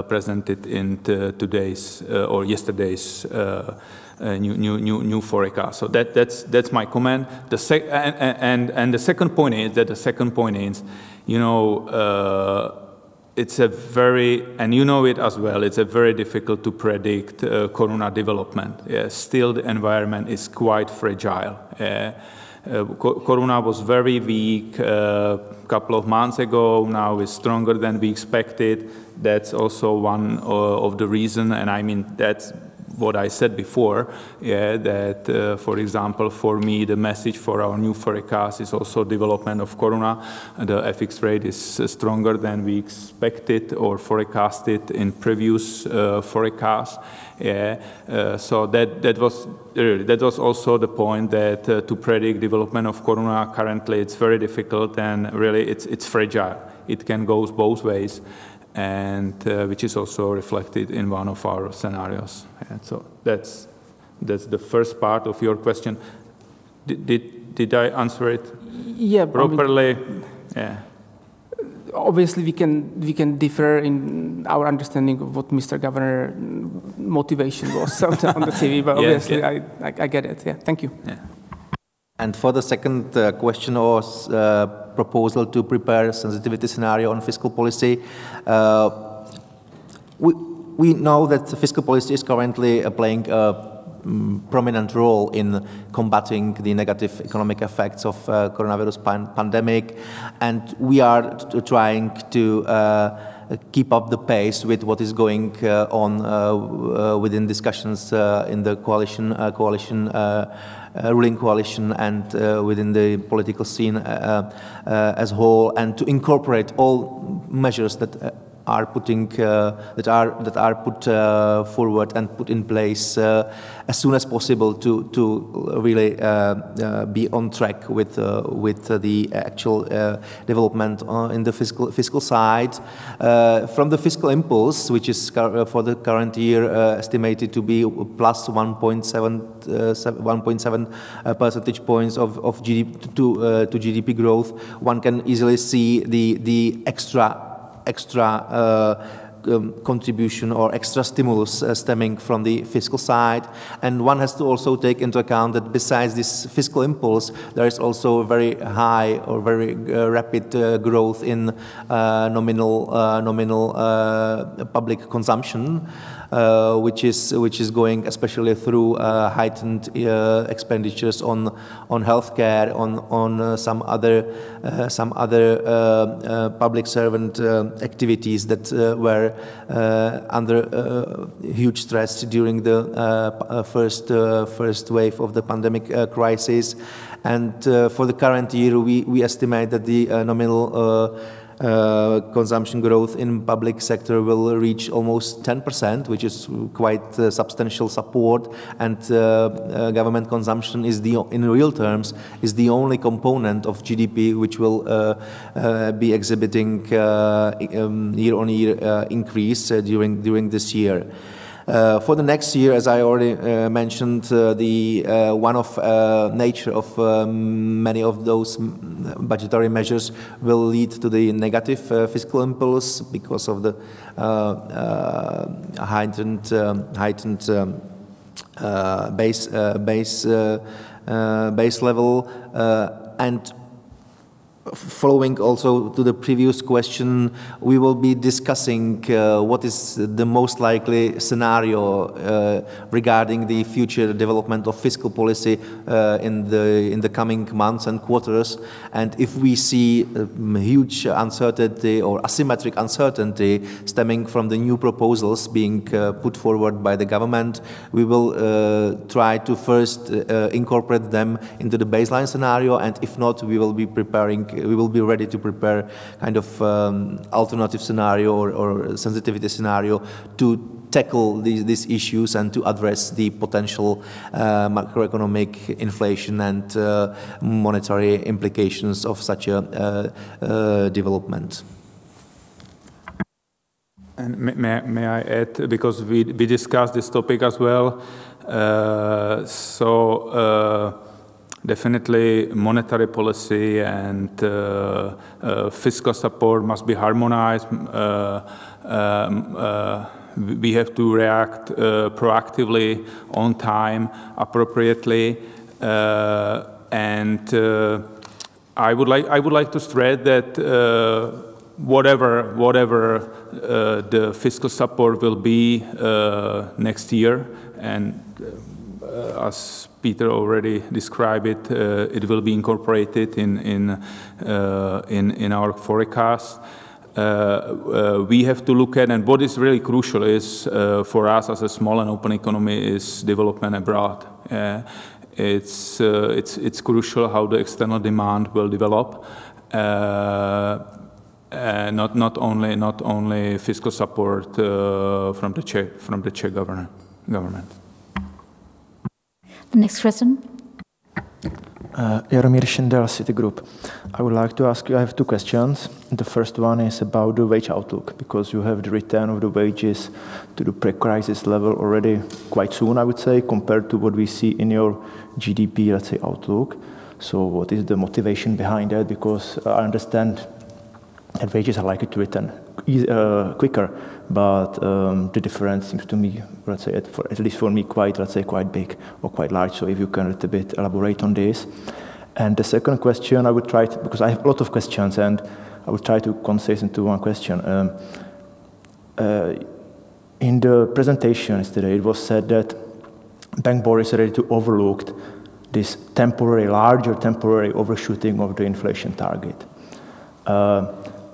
presented in today's or yesterday's new forecast. So that's my comment. And the second point is you know, it's a very, and you know it as well, it's a very difficult to predict corona development. Yeah, still the environment is quite fragile. Corona was very weak a couple of months ago. Now it's stronger than we expected. That's also one of the reasons, and I mean, that's what I said before, yeah, that, for example, for me, the message for our new forecast is also development of Corona. The FX rate is stronger than we expected or forecasted in previous forecasts. Yeah. So that was also the point that to predict development of Corona currently it's very difficult, and really it's fragile. It can go both ways, and which is also reflected in one of our scenarios. And so that's the first part of your question. Did I answer it properly? I mean, yeah. Obviously, we can differ in our understanding of what Mr. Governor motivation was on the TV, but obviously I get it. Yeah, thank you. Yeah. And for the second question or proposal to prepare a sensitivity scenario on fiscal policy, we know that fiscal policy is currently playing a prominent role in combating the negative economic effects of coronavirus pandemic, and we are trying to keep up the pace with what is going on within discussions in the ruling coalition and within the political scene as a whole, and to incorporate all measures that are put forward and put in place as soon as possible to really be on track with the actual development in the fiscal side. From the fiscal impulse, which is for the current year estimated to be plus 1.7 percentage points of GDP to GDP growth, one can easily see the extra contribution or extra stimulus stemming from the fiscal side. And one has to also take into account that besides this fiscal impulse, there is also very high or very rapid growth in nominal public consumption, which is going especially through heightened expenditures on healthcare, on some other public servant activities that were under huge stress during the first wave of the pandemic crisis. And for the current year, we estimate that the nominal consumption growth in public sector will reach almost 10%, which is quite substantial support, and government consumption is in real terms is the only component of GDP which will be exhibiting year-on-year increase during this year. For the next year, as I already mentioned, the one-off nature of many of those budgetary measures will lead to the negative fiscal impulse because of the heightened base level, and following also to the previous question, we will be discussing what is the most likely scenario regarding the future development of fiscal policy in the coming months and quarters. And if we see huge uncertainty or asymmetric uncertainty stemming from the new proposals being put forward by the government, we will try to first incorporate them into the baseline scenario, and if not, we will be ready to prepare kind of alternative scenario or sensitivity scenario to tackle these issues and to address the potential macroeconomic inflation and monetary implications of such a development. And may I add, because we discussed this topic as well, definitely monetary policy and fiscal support must be harmonized. We have to react proactively, on time, appropriately, and I would like to stress that whatever the fiscal support will be next year, and as Peter already described it, it will be incorporated in our forecast. We have to look at, and what is really crucial is for us as a small and open economy is development abroad. It's crucial how the external demand will develop. Not only fiscal support from the Czech government. The next question. Jaromír Šindel, Citigroup. I would like to ask you, I have two questions. The first one is about the wage outlook, because you have the return of the wages to the pre-crisis level already quite soon, I would say, compared to what we see in your GDP, let's say, outlook. So what is the motivation behind that? Because I understand that wages are likely to return quicker, but the difference seems to me, let's say, at least for me, quite big or quite large. So if you can a little bit elaborate on this. And the second question, I would try to, because I have a lot of questions, and I would try to condense into one question. In the presentation yesterday, it was said that Bank Board is ready to overlook this larger temporary overshooting of the inflation target.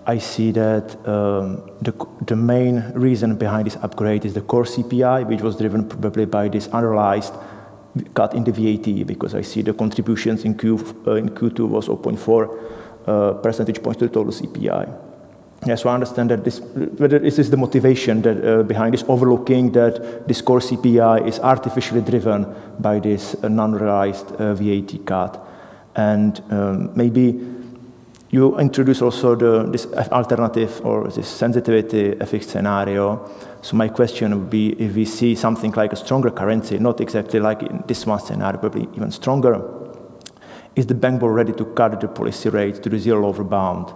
I see that the main reason behind this upgrade is the core CPI, which was driven probably by this analyzed cut in the VAT, because I see the contributions in Q2 was 0.4 percentage points to the total CPI. Yeah, so I understand that whether this is the motivation that behind this overlooking that this core CPI is artificially driven by this non-realized VAT cut, and maybe you introduce also this alternative or this sensitivity FX scenario. So my question would be, if we see something like a stronger currency, not exactly like in this one scenario, probably even stronger, is the Bank Board ready to cut the policy rate to the zero lower bound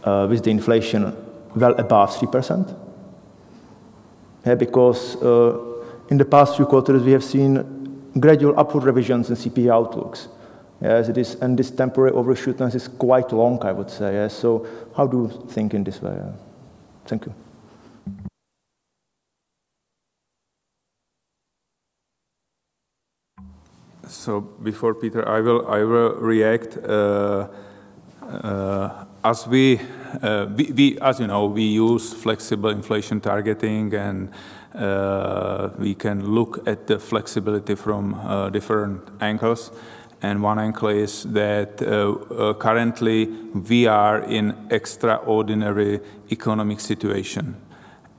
with the inflation well above 3%? Yeah, because in the past few quarters we have seen gradual upward revisions in CPI outlooks. Yes, it is, and this temporary overshootness is quite long, I would say. Yes. So how do you think in this way? Thank you. So before Peter, I will react. As as you know, we use flexible inflation targeting, and we can look at the flexibility from different angles. And one angle is that currently we are in extraordinary economic situation.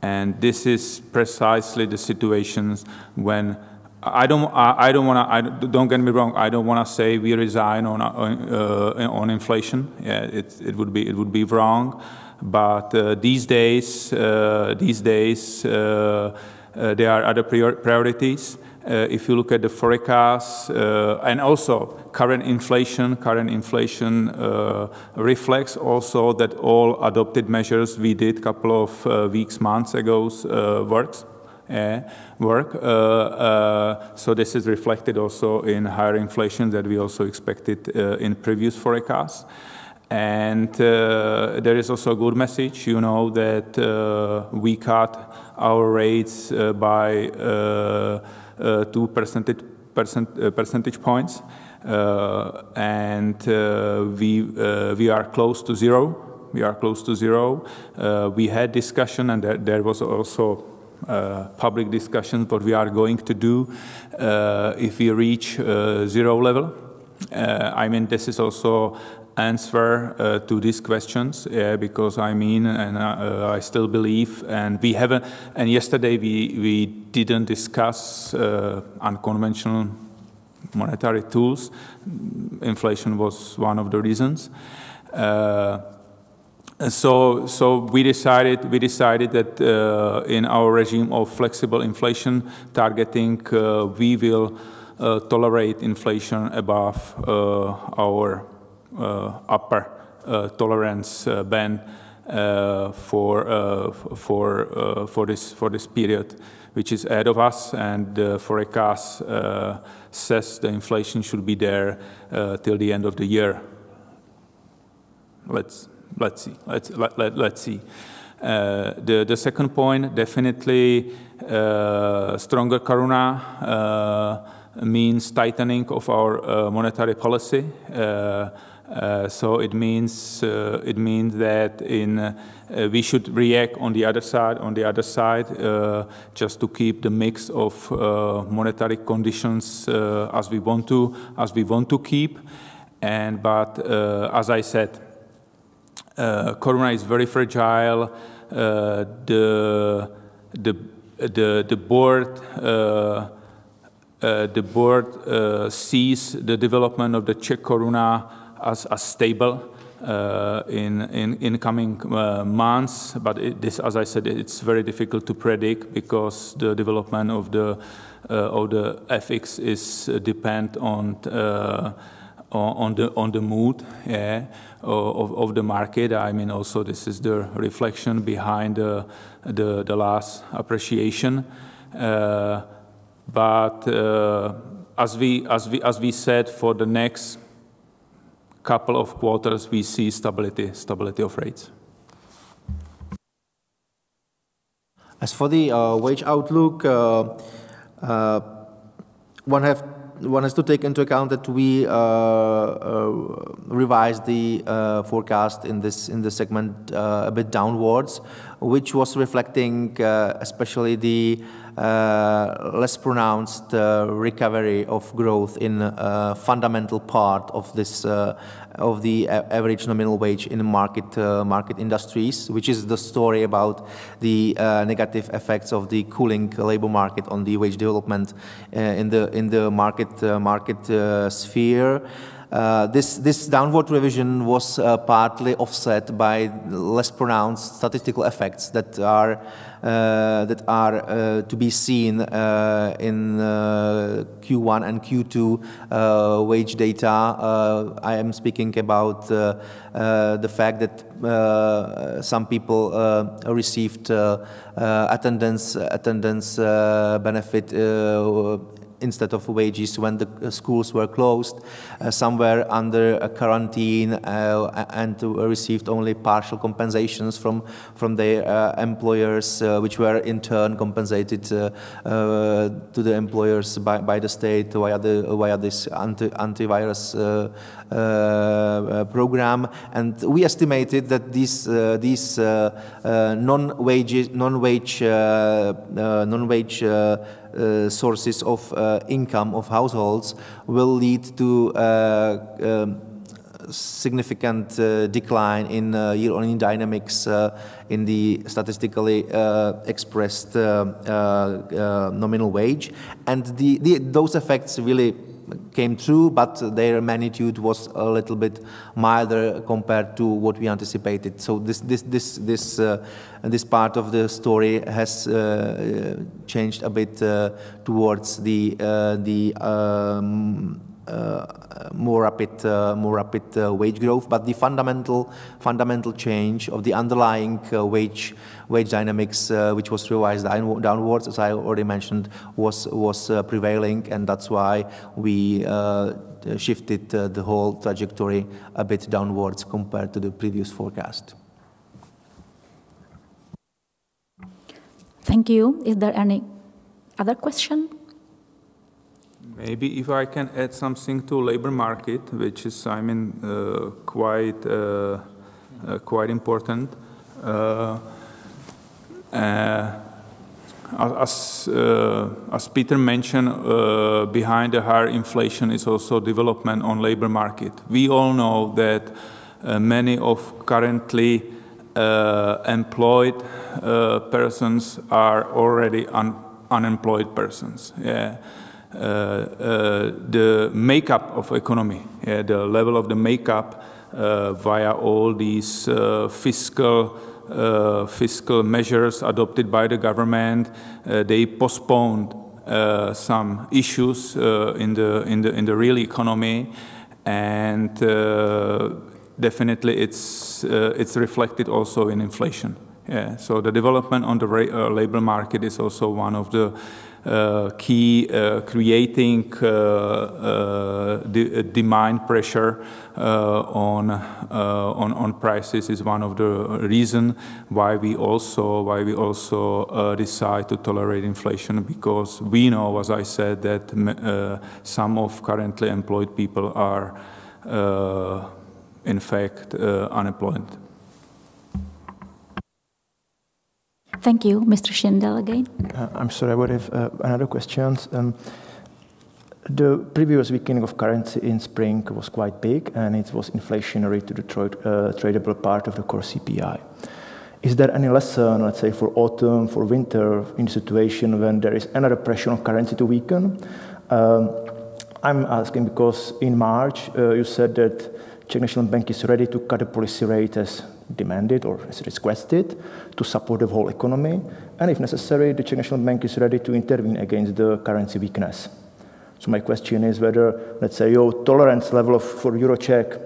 And this is precisely the situations when don't get me wrong, I don't want to say we resign on inflation. Yeah, it would be wrong. But these days there are other priorities. If you look at the forecast, and also current inflation reflects also that all adopted measures we did a couple of months ago work. So this is reflected also in higher inflation that we also expected in previous forecasts. And there is also a good message, you know, that we cut our rates by 2 percentage points, and we are close to zero. We had discussion, and there was also public discussion what we are going to do if we reach zero level. I mean, this is also answer to these questions, because I mean, and I still believe, and we haven't, and yesterday we didn't discuss unconventional monetary tools. Inflation was one of the reasons. So we decided that in our regime of flexible inflation targeting, we will tolerate inflation above our upper tolerance band for this period, which is ahead of us, and the forecast says the inflation should be there till the end of the year. Let's see. The second point, definitely stronger koruna means tightening of our monetary policy. So it means that we should react on the other side, just to keep the mix of monetary conditions as we want to keep. But as I said, Corona is very fragile. The board sees the development of the Czech koruna as stable in coming months, but this, as I said, it's very difficult to predict because the development of the FX is depend on the mood, yeah, of the market. I mean, also this is the reflection behind the last appreciation. But as we said, for the next couple of quarters, we see stability of rates. As for the wage outlook, one has to take into account that we revised the forecast in this segment a bit downwards, which was reflecting especially the less pronounced recovery of growth in a fundamental part of this of the average nominal wage in market industries, which is the story about the negative effects of the cooling labor market on the wage development in the market sphere. This downward revision was partly offset by less pronounced statistical effects that are to be seen in Q1 and Q2 wage data. I am speaking about the fact that some people received attendance benefit instead of wages when the schools were closed, somewhere under a quarantine, and received only partial compensations from their employers, which were in turn compensated to the employers by the state via this antivirus program. And we estimated that these non-wage sources of income of households will lead to significant decline in year-on-year dynamics in the statistically expressed nominal wage, and those effects really came true, but their magnitude was a little bit milder compared to what we anticipated. So this part of the story has changed a bit towards the more rapid wage growth, but the fundamental change of the underlying wage dynamics, which was revised downwards, as I already mentioned, was prevailing, and that's why we shifted the whole trajectory a bit downwards compared to the previous forecast. Thank you. Is there any other question? Maybe if I can add something to labor market, which is, I mean, quite important. As Peter mentioned, behind the higher inflation is also development on labor market. We all know that many of currently employed persons are already unemployed persons. Yeah. The makeup of economy, the level of the makeup via all these fiscal measures adopted by the government, they postponed some issues in the real economy, and definitely it's reflected also in inflation. Yeah. So the development on the labor market is also one of the creating demand pressure on prices is one of the reasons why we also decide to tolerate inflation, because we know, as I said, that some of currently employed people are in fact unemployed. Thank you. Mr. Schindel again. I'm sorry, I would have another question. The previous weakening of currency in spring was quite big, and it was inflationary to the tradable part of the core CPI. Is there any lesson, let's say, for autumn, for winter, in a situation when there is another pressure on currency to weaken? I'm asking because in March you said that Czech National Bank is ready to cut the policy rate as demanded or as requested to support the whole economy, and if necessary, the Czech National Bank is ready to intervene against the currency weakness. So my question is whether, let's say, your tolerance level for Euro Czech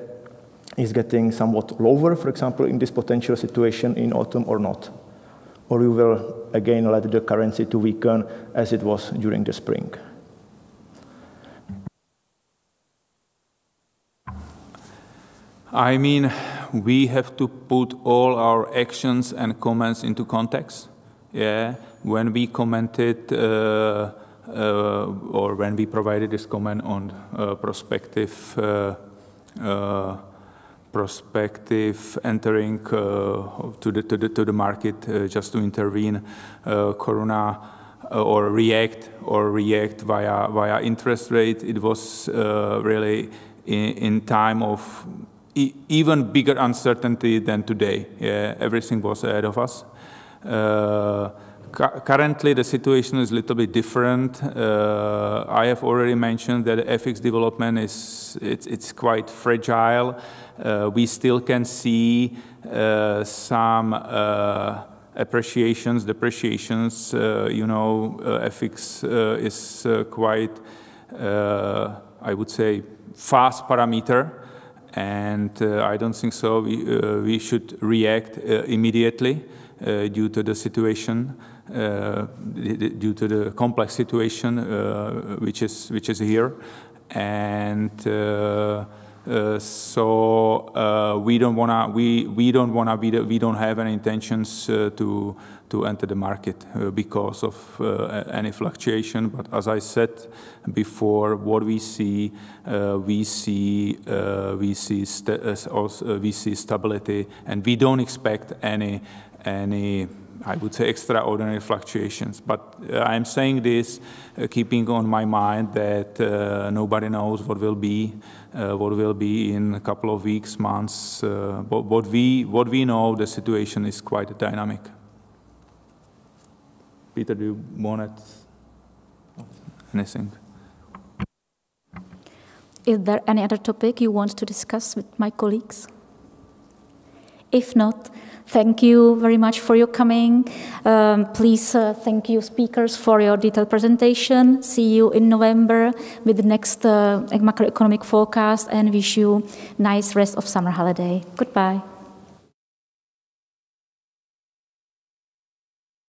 is getting somewhat lower, for example, in this potential situation in autumn or not, or you will again let the currency to weaken as it was during the spring. I mean, we have to put all our actions and comments into context. Yeah, when we commented or when we provided this comment on prospective entering to the market just to intervene, Corona or react via interest rate. It was really in time of even bigger uncertainty than today. Yeah, everything was ahead of us. Currently, the situation is a little bit different. I have already mentioned that FX development it's quite fragile. We still can see some appreciations, depreciations. You know, FX is quite, I would say, fast parameter. And I don't think so. We should react immediately due to the situation, due to the complex situation which is here, and so we don't have any intentions to enter the market because of any fluctuation. But as I said before, what we see stability, and we don't expect any I would say extraordinary fluctuations. But I'm saying this keeping on my mind that nobody knows what will be in a couple of weeks, months. What we know, the situation is quite dynamic. Peter, do you want anything? Is there any other topic you want to discuss with my colleagues? If not, thank you very much for your coming. Please thank you speakers for your detailed presentation. See you in November with the next macroeconomic forecast, and wish you nice rest of summer holiday. Goodbye.